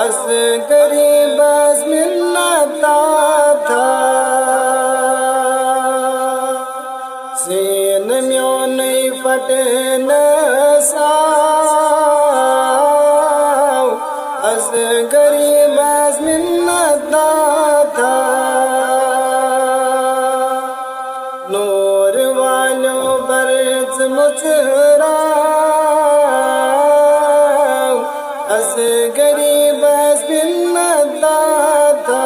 असगरी बस मिलता था सीन म्यों नहीं फटन साव असगरी बस मिलता था नूर वालों बरस मुचरा असगरी बस मिलता था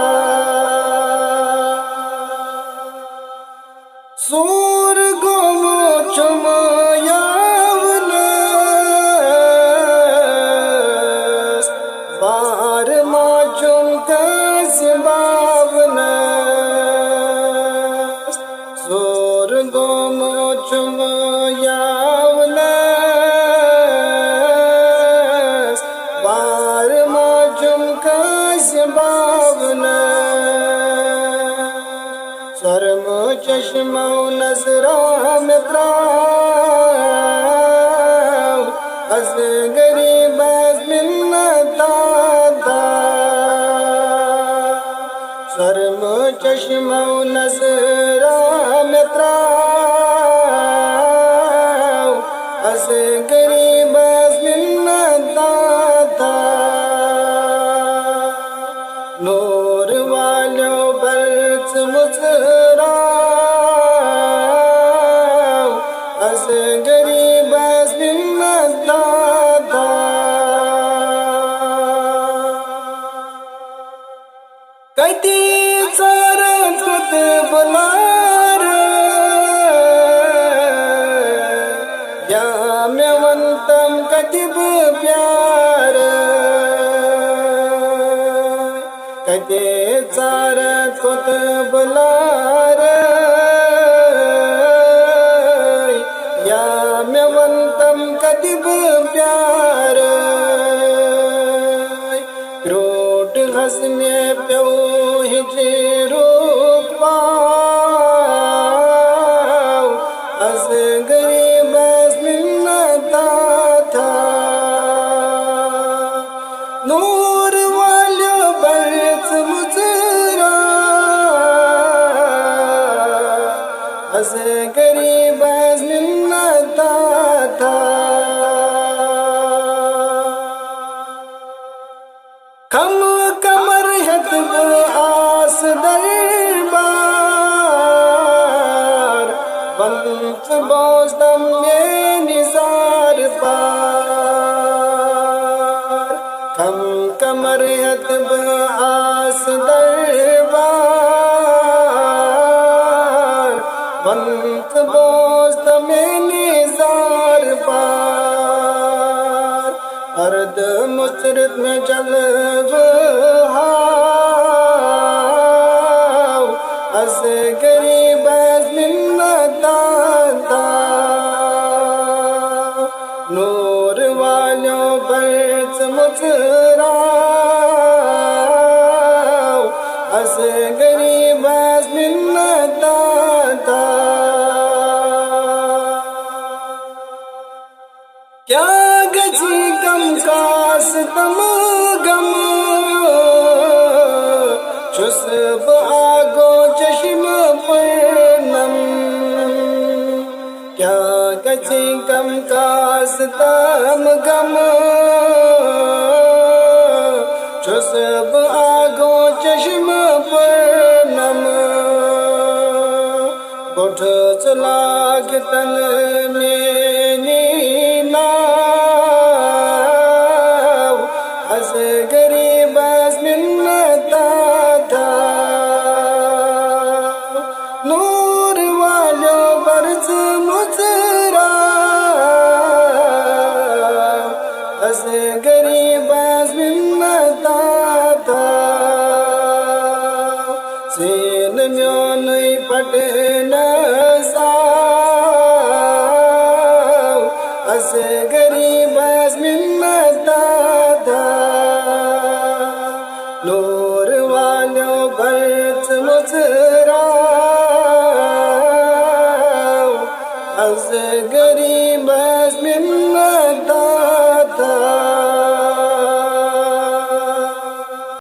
सूर गुमो चुमयावनस बार माचुम कस बावनस सूर गुमो चुमयावनस बार माचुम कस बावनस शर्म चश्मो नजरा में त्राव असगरी बस मिलता था शर्म चश्मो नजरा में त्राव असगरी बस मिलता था नूर वालों बरस मुस्कुरा असगरी बस मिलता था कधी सारं खुद बुलार या मेवंतम कतिब प्यार कदे चार खुद बुलार या मेवंतम कतिब प्यार क्रोट हस में प्यो हिजरो पाव असगरी बस मिलता था नूर वालों बरस मुचरा असगरी बस मिलता था खम कमर हतब आस दरबार बंत बोस्तम ये निसार पार खम कमर हतब आस दरबार बंत बोस्तम ये निसार पार अर्ध मुसरत में जलब हाव असगरी बस मिलता था नूर वालों बरस मुचरा असगरी बस मिलता था क्या गजी कम कास तम गम चुस्ब आगो चश्म पूर्णम क्या गजी कम कास तम गम चुस्ब आगो चश्म पूर्णम बुठ चलाग तन में असगरी बस मिलता था नूर वालों बरस मुचरा असगरी बस मिलता था सीन म्यों नहीं फटन साव असगरी बस मिलता था नूर वालों बरस मुचरा असगरी बस मिलता